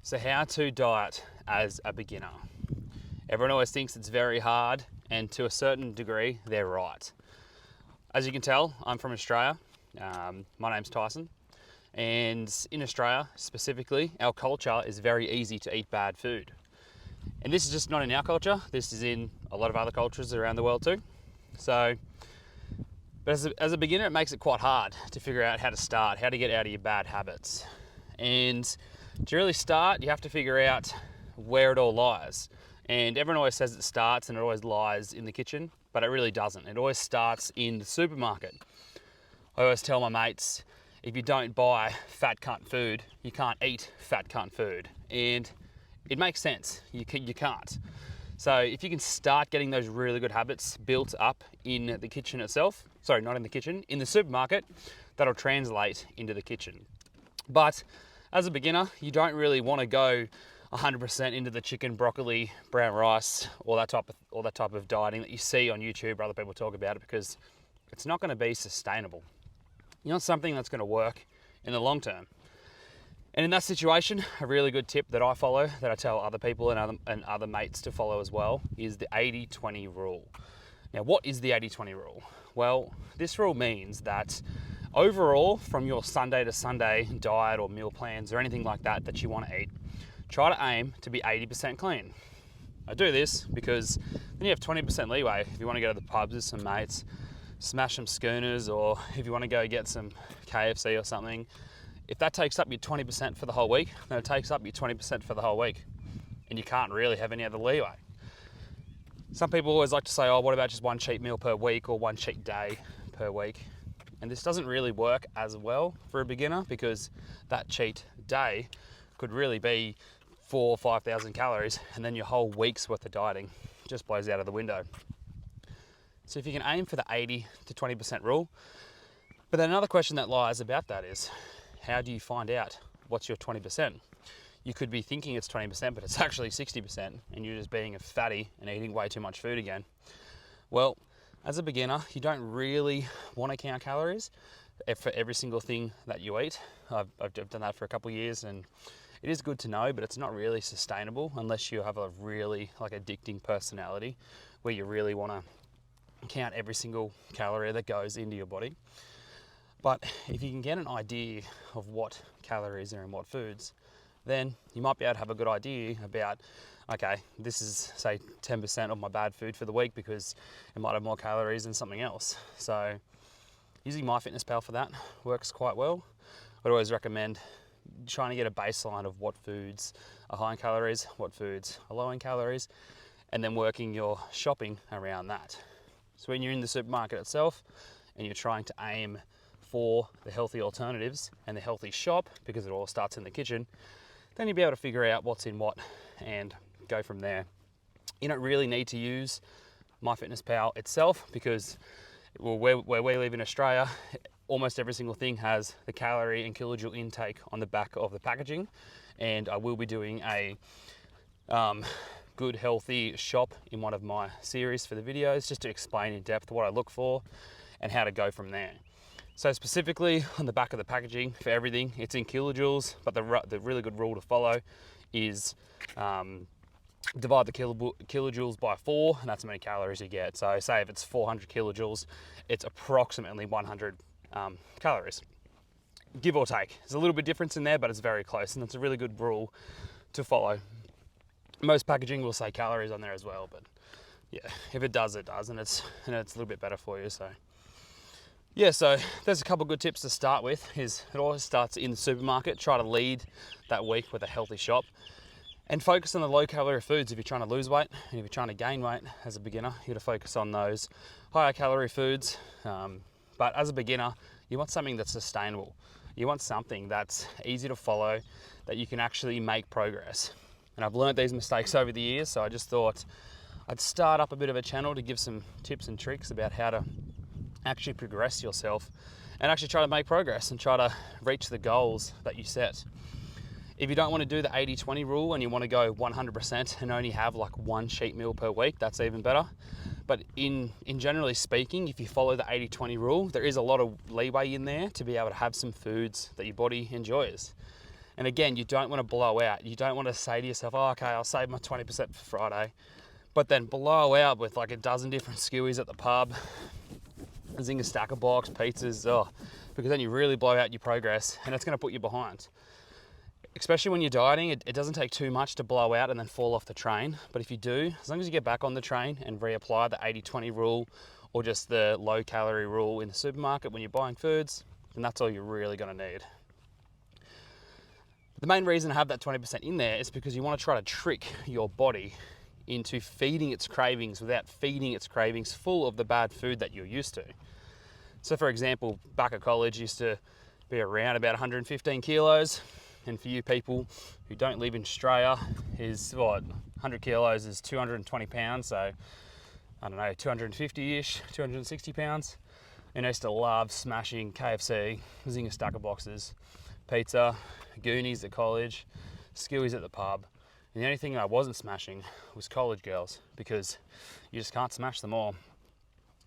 So how to diet as a beginner. Everyone always thinks it's very hard, and to a certain degree, they're right. As you can tell, I'm from Australia. My name's Tyson. And in Australia, specifically, our culture is very easy to eat bad food. And this is just not in our culture, this is in a lot of other cultures around the world too. But as a beginner, it makes it quite hard to figure out how to start, how to get out of your bad habits. And to really start, you have to figure out where it all lies. And everyone always says it starts and it always lies in the kitchen, but it really doesn't. It always starts in the supermarket. I always tell my mates, if you don't buy fat cunt food, you can't eat fat cunt food. And it makes sense, you can't. So if you can start getting those really good habits built up in the kitchen itself, sorry, not in the kitchen, in the supermarket, that'll translate into the kitchen. But as a beginner, you don't really want to go 100% into the chicken, broccoli, brown rice, all that type of dieting that you see on YouTube or other people talk about it, because it's not going to be sustainable. You want something that's going to work in the long term. And in that situation, a really good tip that I follow, that I tell other people and other mates to follow as well, is the 80-20 rule. Now, what is the 80-20 rule? Well, this rule means that overall, from your Sunday to Sunday diet or meal plans or anything like that you want to eat, try to aim to be 80% clean. I do this because then you have 20% leeway if you want to go to the pubs with some mates, smash some schooners, or if you want to go get some KFC or something. If that takes up your 20% for the whole week, then it takes up your 20% for the whole week, and you can't really have any other leeway. Some people always like to say, oh, what about just one cheat meal per week or one cheat day per week? And this doesn't really work as well for a beginner, because that cheat day could really be 4,000 or 5,000 calories, and then your whole week's worth of dieting just blows out of the window. So if you can aim for the 80 to 20% rule, but then another question that lies about that is, how do you find out what's your 20%? You could be thinking it's 20%, but it's actually 60%, and you're just being a fatty and eating way too much food again. Well, as a beginner, you don't really want to count calories for every single thing that you eat. I've done that for a couple of years, and it is good to know, but it's not really sustainable unless you have a really addicting personality where you really want to count every single calorie that goes into your body. But if you can get an idea of what calories are in what foods, then you might be able to have a good idea about, okay, this is, say, 10% of my bad food for the week because it might have more calories than something else. So using MyFitnessPal for that works quite well. I'd always recommend trying to get a baseline of what foods are high in calories, what foods are low in calories, and then working your shopping around that. So when you're in the supermarket itself and you're trying to aim for the healthy alternatives and the healthy shop, because it all starts in the kitchen, then you'll be able to figure out what's in what and go from there. You don't really need to use MyFitnessPal itself, because where we live in Australia, almost every single thing has the calorie and kilojoule intake on the back of the packaging, and I will be doing a good healthy shop in one of my series for the videos, just to explain in depth what I look for and how to go from there. So specifically on the back of the packaging for everything, it's in kilojoules, but the really good rule to follow is divide the kilojoules by 4, and that's how many calories you get. So say if it's 400 kilojoules, it's approximately 100 calories, give or take. There's a little bit difference in there, but it's very close, and it's a really good rule to follow. Most packaging will say calories on there as well, but yeah, if it does, it does, and it's a little bit better for you. So yeah, so there's a couple of good tips to start with. Is it always starts in the supermarket. Try to lead that week with a healthy shop, and focus on the low calorie foods if you're trying to lose weight, and if you're trying to gain weight as a beginner, you got to focus on those higher calorie foods. But as a beginner, you want something that's sustainable. You want something that's easy to follow, that you can actually make progress. And I've learned these mistakes over the years, so I just thought I'd start up a bit of a channel to give some tips and tricks about how to actually progress yourself and actually try to make progress and try to reach the goals that you set. If you don't want to do the 80-20 rule and you want to go 100% and only have like one cheat meal per week, that's even better. But in generally speaking, if you follow the 80-20 rule, there is a lot of leeway in there to be able to have some foods that your body enjoys. And again, you don't want to blow out. You don't want to say to yourself, oh, okay, I'll save my 20% for Friday, but then blow out with like a dozen different skewies at the pub, a Zinger Stacker box, pizzas, because then you really blow out your progress and it's going to put you behind. Especially when you're dieting, it doesn't take too much to blow out and then fall off the train. But if you do, as long as you get back on the train and reapply the 80-20 rule or just the low calorie rule in the supermarket when you're buying foods, then that's all you're really going to need. The main reason to have that 20% in there is because you want to try to trick your body into feeding its cravings without feeding its cravings full of the bad food that you're used to. So for example, back at college used to be around about 115 kilos. And for you people who don't live in Australia, 100 kilos is 220 pounds. So I don't know, 250-ish, 260 pounds. And I used to love smashing KFC, Zinger Stacker boxes, pizza, Goonies at college, skewies at the pub. And the only thing I wasn't smashing was college girls, because you just can't smash them all.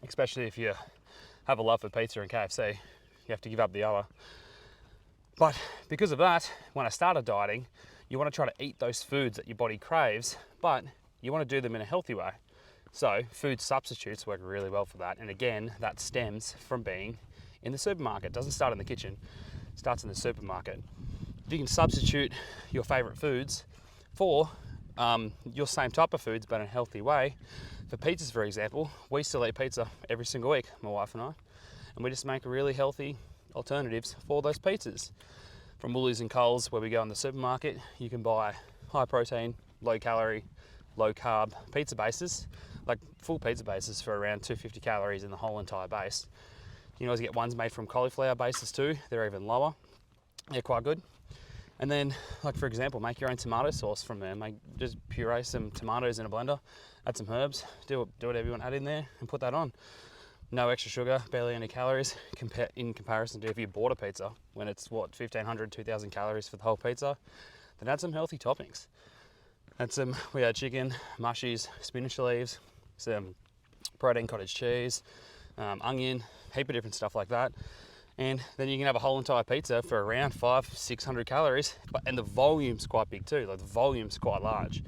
Especially if you have a love for pizza and KFC, you have to give up the other. But because of that, when I started dieting, you want to try to eat those foods that your body craves, but you want to do them in a healthy way. So food substitutes work really well for that. And again, that stems from being in the supermarket. It doesn't start in the kitchen, it starts in the supermarket. If you can substitute your favorite foods for your same type of foods, but in a healthy way. For pizzas, for example, we still eat pizza every single week, my wife and I, and we just make really healthy alternatives for those pizzas. From Woolies and Coles, where we go in the supermarket, you can buy high protein, low calorie, low carb pizza bases, like full pizza bases for around 250 calories in the whole entire base. You can always get ones made from cauliflower bases too, they're even lower. They're quite good. And then, like for example, make your own tomato sauce from there. Just puree some tomatoes in a blender, add some herbs, do whatever you want to add in there and put that on. No extra sugar, barely any calories in comparison to if you bought a pizza when it's 1,500, 2,000 calories for the whole pizza. Then add some healthy toppings. We had chicken, mushies, spinach leaves, some protein cottage cheese, onion, heap of different stuff like that. And then you can have a whole entire pizza for around 500-600 calories, and the volume's quite big too. Like the volume's quite large.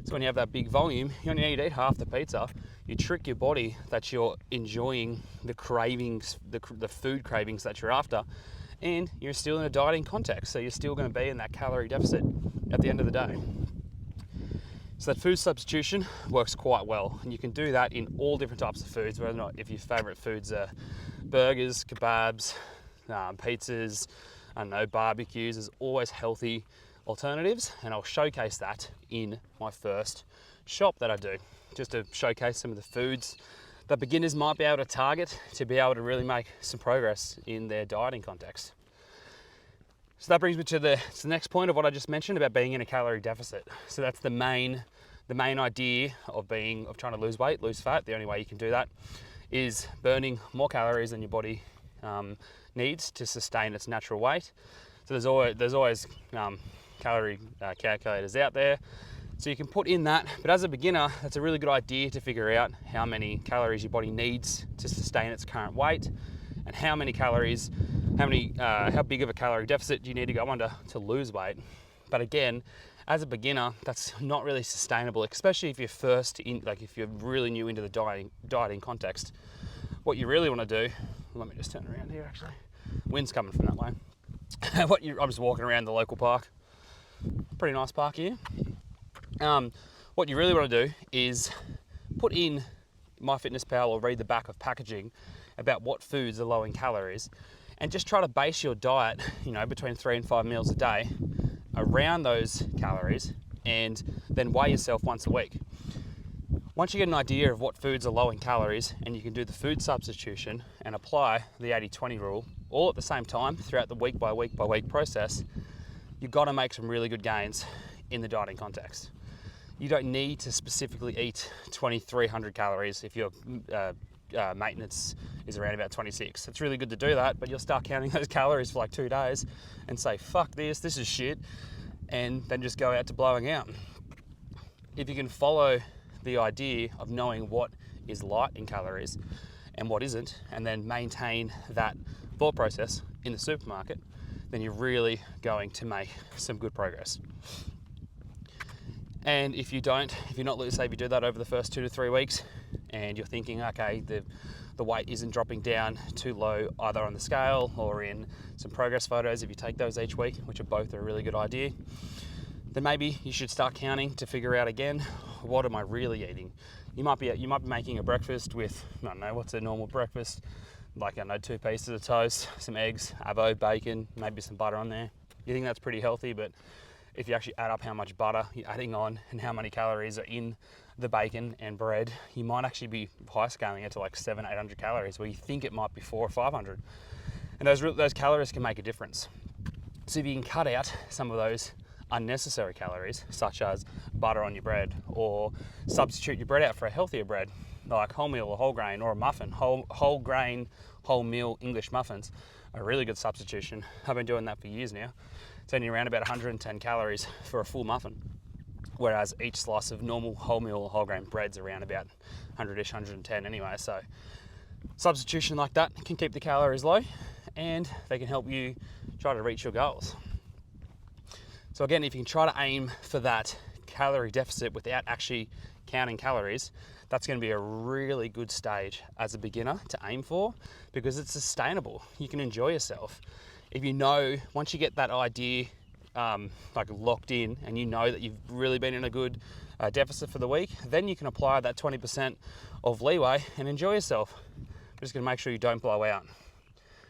So when you have that big volume, you only need to eat half the pizza. You trick your body that you're enjoying the cravings, the food cravings that you're after, and you're still in a dieting context. So you're still going to be in that calorie deficit at the end of the day. So that food substitution works quite well, and you can do that in all different types of foods, whether or not if your favorite foods are burgers, kebabs, pizzas, I don't know, barbecues. There's always healthy alternatives, and I'll showcase that in my first shop that I do, just to showcase some of the foods that beginners might be able to target to be able to really make some progress in their dieting context. So that brings me to the next point of what I just mentioned about being in a calorie deficit. So that's the main idea of trying to lose weight, lose fat. The only way you can do that is burning more calories than your body needs to sustain its natural weight. So there's always calorie calculators out there, so you can put in that. But as a beginner, that's a really good idea to figure out how many calories your body needs to sustain its current weight, and how big of a calorie deficit do you need to go under to lose weight. But again, as a beginner, that's not really sustainable, especially if you're if you're really new into the dieting context. What you really want to do, let me just turn around here actually. Wind's coming from that way. I'm just walking around the local park. Pretty nice park here. What you really want to do is put in MyFitnessPal or read the back of packaging about what foods are low in calories, and just try to base your diet, between 3 and 5 meals a day around those calories, and then weigh yourself once a week. Once you get an idea of what foods are low in calories, and you can do the food substitution and apply the 80-20 rule all at the same time throughout the week by week by week process, you've got to make some really good gains in the dieting context. You don't need to specifically eat 2,300 calories if your maintenance is around about 26. It's really good to do that, but you'll start counting those calories for like 2 days and say, fuck this is shit, and then just go out to blowing out. If you can follow the idea of knowing what is light in calories and what isn't, and then maintain that thought process in the supermarket, then you're really going to make some good progress. And if you're not, say if you do that over the first 2 to 3 weeks and you're thinking, okay, the weight isn't dropping down too low either on the scale or in some progress photos, if you take those each week, which are both a really good idea, then maybe you should start counting to figure out again, what am I really eating? You might be making a breakfast with, I don't know, what's a normal breakfast? Like, I don't know, 2 pieces of toast, some eggs, avo, bacon, maybe some butter on there. You think that's pretty healthy, but if you actually add up how much butter you're adding on and how many calories are in the bacon and bread, you might actually be high scaling it to like 700-800 calories where you think it might be 400 or 500. And those calories can make a difference. So if you can cut out some of those unnecessary calories, such as butter on your bread, or substitute your bread out for a healthier bread, like wholemeal or whole grain, or a muffin. Whole grain, wholemeal English muffins are a really good substitution. I've been doing that for years now. It's only around about 110 calories for a full muffin, whereas each slice of normal wholemeal or whole grain bread's around about 100-ish, 110 anyway. So substitution like that can keep the calories low and they can help you try to reach your goals. So again, if you can try to aim for that calorie deficit without actually counting calories, that's going to be a really good stage as a beginner to aim for, because it's sustainable. You can enjoy yourself. If you know, once you get that idea like locked in and you know that you've really been in a good deficit for the week, then you can apply that 20% of leeway and enjoy yourself. You're just going to make sure you don't blow out. And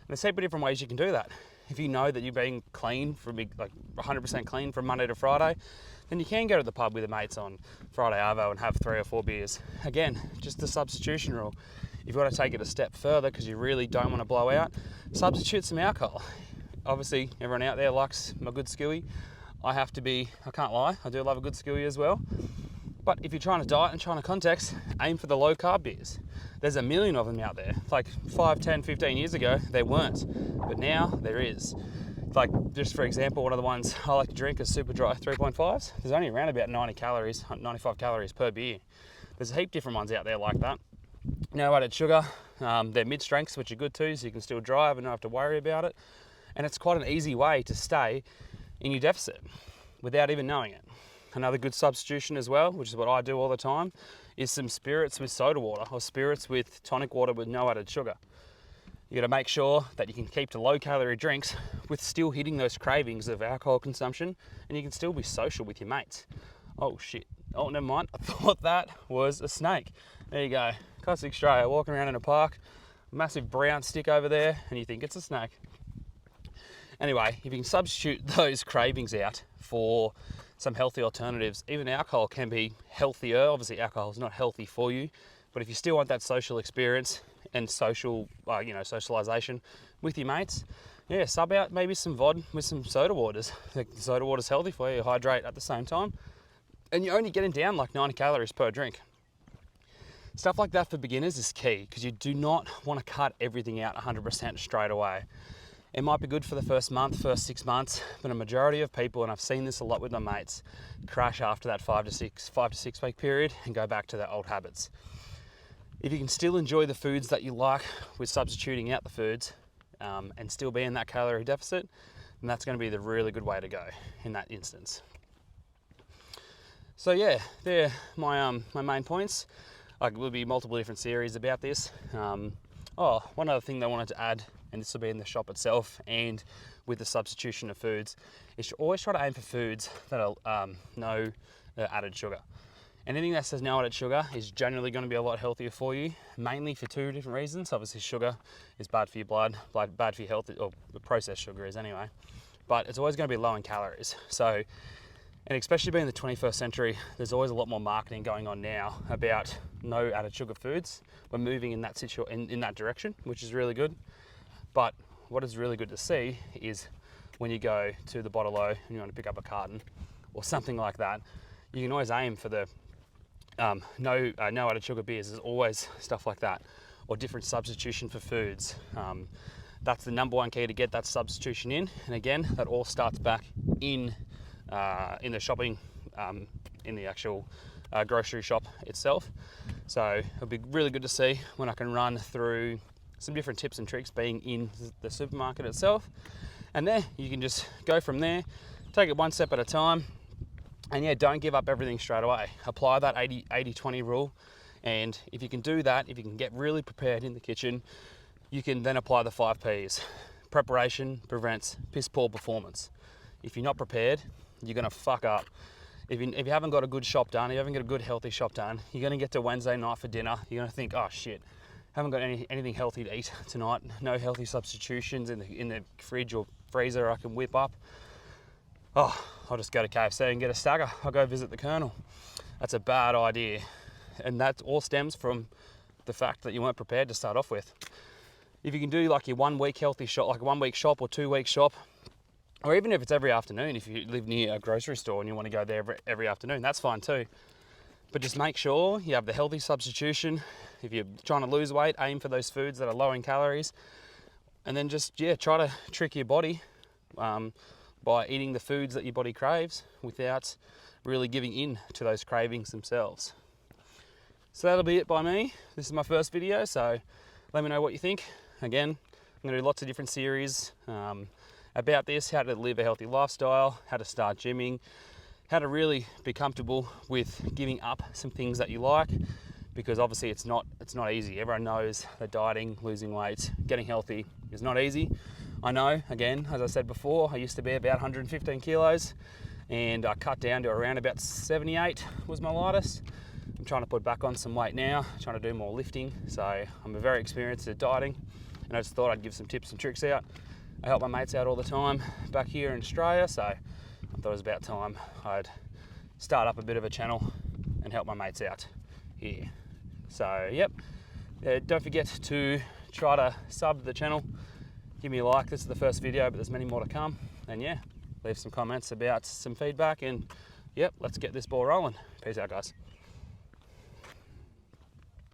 there's a heap of different ways you can do that. If you know that you're being clean, like 100% clean from Monday to Friday, then you can go to the pub with your mates on Friday arvo and have 3 or 4 beers. Again, just the substitution rule. If you want to take it a step further because you really don't want to blow out, substitute some alcohol. Obviously, everyone out there likes my good skewy. I can't lie, I do love a good skewy as well. But if you're trying to diet and trying to context, aim for the low carb beers. There's a million of them out there. Like 5, 10, 15 years ago, there weren't. But now there is. Like, just for example, one of the ones I like to drink is Super Dry 3.5s. There's only around about 95 calories per beer. There's a heap different ones out there like that. No added sugar. They're mid-strengths, which are good too, so you can still drive and not have to worry about it. And it's quite an easy way to stay in your deficit without even knowing it. Another good substitution as well, which is what I do all the time, is some spirits with soda water or spirits with tonic water with no added sugar. You got to make sure that you can keep to low calorie drinks with still hitting those cravings of alcohol consumption, and you can still be social with your mates. Oh shit. Oh, never mind. I thought that was a snake. There you go. Classic Australia, walking around in a park, massive brown stick over there, and you think it's a snake. Anyway, if you can substitute those cravings out for some healthy alternatives, even alcohol can be healthier. Obviously, alcohol is not healthy for you, but if you still want that social experience and socialization with your mates, yeah, sub out maybe some VOD with some soda waters. The soda water's healthy for you, you hydrate at the same time, and you're only getting down like 90 calories per drink. Stuff like that for beginners is key, because you do not want to cut everything out 100% straight away. It might be good for the first month, first 6 months, but a majority of people, and I've seen this a lot with my mates, crash after that 5 to 6 week period and go back to their old habits. If you can still enjoy the foods that you like with substituting out the foods and still be in that calorie deficit, then that's going to be the really good way to go in that instance. So yeah, they're my main points. There will be multiple different series about this. One other thing that I wanted to add, and this will be in the shop itself and with the substitution of foods, is to always try to aim for foods that are no added sugar. Anything that says no added sugar is generally going to be a lot healthier for you, mainly for 2 different reasons. Obviously, sugar is bad for your blood, bad for your health, or the processed sugar is anyway, but it's always going to be low in calories. So, and especially being in the 21st century, there's always a lot more marketing going on now about no added sugar foods. We're moving in that in that direction, which is really good. But what is really good to see is when you go to the Bottle-O and you want to pick up a carton or something like that, you can always aim for the no added sugar beers. There's always stuff like that, or different substitution for foods. That's the number one key to get that substitution in. And again, that all starts back in the shopping, in the actual grocery shop itself. So it'll be really good to see when I can run through some different tips and tricks being in the supermarket itself. And there, you can just go from there, take it one step at a time, and yeah, don't give up everything straight away. Apply that 80-20 rule, and if you can do that, if you can get really prepared in the kitchen, you can then apply the 5 Ps. Preparation prevents piss poor performance. If you're not prepared, you're gonna fuck up. If you haven't got a good shop done, if you haven't got a good healthy shop done, you're gonna get to Wednesday night for dinner, you're gonna think, oh shit, haven't got anything healthy to eat tonight, no healthy substitutions in the fridge or freezer I can whip up. Oh, I'll just go to KFC and get a stagger. I'll go visit the Colonel. That's a bad idea. And that all stems from the fact that you weren't prepared to start off with. If you can do like your 1 week healthy shop, like a 1 week shop or 2 week shop, or even if it's every afternoon, if you live near a grocery store and you want to go there every afternoon, that's fine too. But just make sure you have the healthy substitution. If you're trying to lose weight, aim for those foods that are low in calories. And then just, yeah, try to trick your body by eating the foods that your body craves without really giving in to those cravings themselves. So that'll be it by me. This is my first video, so let me know what you think. Again, I'm going to do lots of different series about this, how to live a healthy lifestyle, how to start gymming, how to really be comfortable with giving up some things that you like, because obviously it's not easy. Everyone knows that dieting, losing weight, getting healthy is not easy. I know, again, as I said before, I used to be about 115 kilos and I cut down to around about 78 was my lightest. I'm trying to put back on some weight now, trying to do more lifting. So I'm very experienced at dieting, and I just thought I'd give some tips and tricks out. I help my mates out all the time back here in Australia, so I thought it was about time I'd start up a bit of a channel and help my mates out here. So yep, don't forget to try to sub the channel, give me a like. This is the first video, but there's many more to come. And yeah, leave some comments about some feedback, and yep, let's get this ball rolling. Peace out, guys.